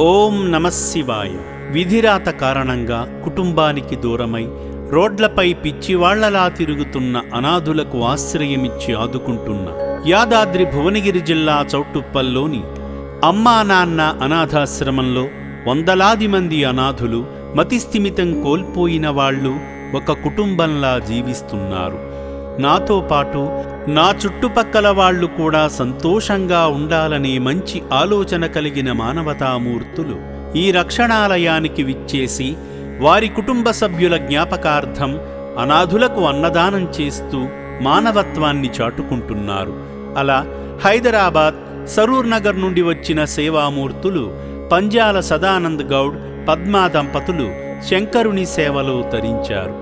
ఓం నమఃశివాయ. విధిరాత కారణంగా కుటుంబానికి దూరమై రోడ్లపై పిచ్చివాళ్లలా తిరుగుతున్న అనాథులకు ఆశ్రయమిచ్చి ఆదుకుంటున్న యాదాద్రి భువనగిరి జిల్లా చౌటుప్పల్లోని అమ్మా నాన్న అనాథాశ్రమంలో వందలాది మంది అనాథులు మతిస్థిమితం కోల్పోయిన వాళ్ళు ఒక కుటుంబంలా జీవిస్తున్నారు. నాతో పాటు నా చుట్టుపక్కల వాళ్ళు కూడా సంతోషంగా ఉండాలనే మంచి ఆలోచన కలిగిన మానవతామూర్తులు ఈ రక్షణాలయానికి విచ్చేసి వారి కుటుంబ సభ్యుల జ్ఞాపకార్థం అనాథులకు అన్నదానం చేస్తూ మానవత్వాన్ని చాటుకుంటున్నారు. అలా హైదరాబాద్ సరూర్ నగర్ నుండి వచ్చిన సేవామూర్తులు పంజాల సదానంద్ గౌడ్, పద్మా దంపతులు శంకరుని సేవలో తరించారు.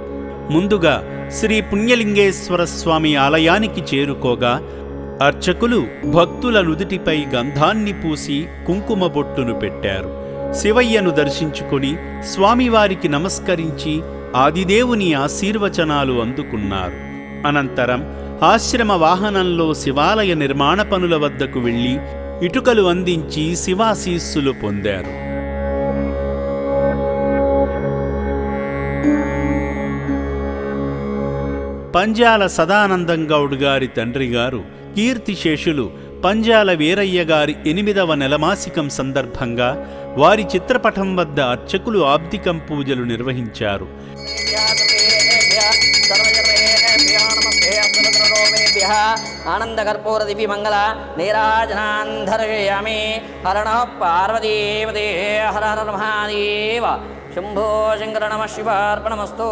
ముందుగా శ్రీ పుణ్యలింగేశ్వర స్వామి ఆలయానికి చేరుకోగా అర్చకులు భక్తుల నుదుటిపై గంధాన్ని పూసి కుంకుమ బొట్టును పెట్టారు. శివయ్యను దర్శించుకుని స్వామివారికి నమస్కరించి ఆదిదేవుని ఆశీర్వచనాలు అందుకున్నారు. అనంతరం ఆశ్రమ వాహనంలో శివాలయ నిర్మాణ పనుల వద్దకు వెళ్లి ఇటుకలు అందించి శివాశీస్సులు పొందారు. పంజాల సదానందం గౌడ్ గారి తండ్రి గారు కీర్తిశేషులు పంజాల వీరయ్య గారి 8వ నెలమాసికం సందర్భంగా వారి చిత్రపటం వద్ద అర్చకులు ఆబ్దికం పూజలు నిర్వహించారు. ఆనందకర్పూర దివి మంగళ నీరాజనాంధర్యామి. హర పార్వతీపదే హర హర మహాదేవ శంభో శంకర నమ శివార్పణమస్తు.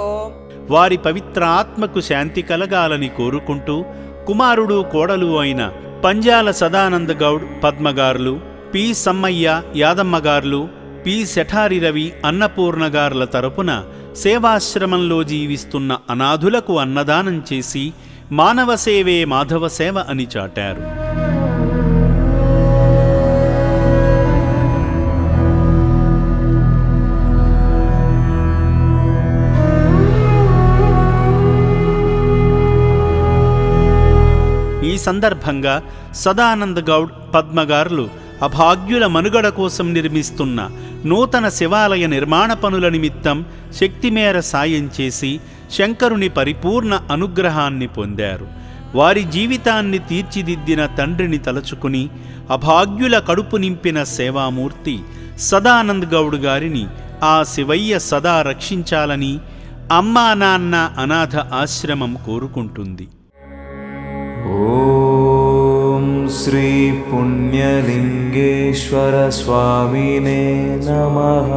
వారి పవిత్ర ఆత్మకు శాంతి కలగాలని కోరుకుంటూ కుమారుడు కోడలు అయిన పంజాల సదానంద గౌడ్ పద్మగార్లు, పి సమ్మయ్య యాదమ్మగార్లు, పి శఠారి రవి అన్నపూర్ణగార్ల తరపున సేవాశ్రమంలో జీవిస్తున్న అనాథులకు అన్నదానం చేసి మానవ సేవే మాధవ సేవ అని చాటారు. ఈ సందర్భంగా సదానంద్ గౌడ్ పద్మగార్లు అభాగ్యుల మనుగడ కోసం నిర్మిస్తున్న నూతన శివాలయ నిర్మాణ పనుల నిమిత్తం శక్తిమేర సాయం చేసి శంకరుని పరిపూర్ణ అనుగ్రహాన్ని పొందారు. వారి జీవితాన్ని తీర్చిదిద్దిన తండ్రిని తలచుకుని అభాగ్యుల కడుపు నింపిన సేవామూర్తి సదానంద్ గౌడ్ గారిని ఆ శివయ్య సదా రక్షించాలని అమ్మా నాన్న అనాథ ఆశ్రమం కోరుకుంటుంది. ఓం శ్రీ పుణ్యలింగేశ్వర స్వామినే నమః.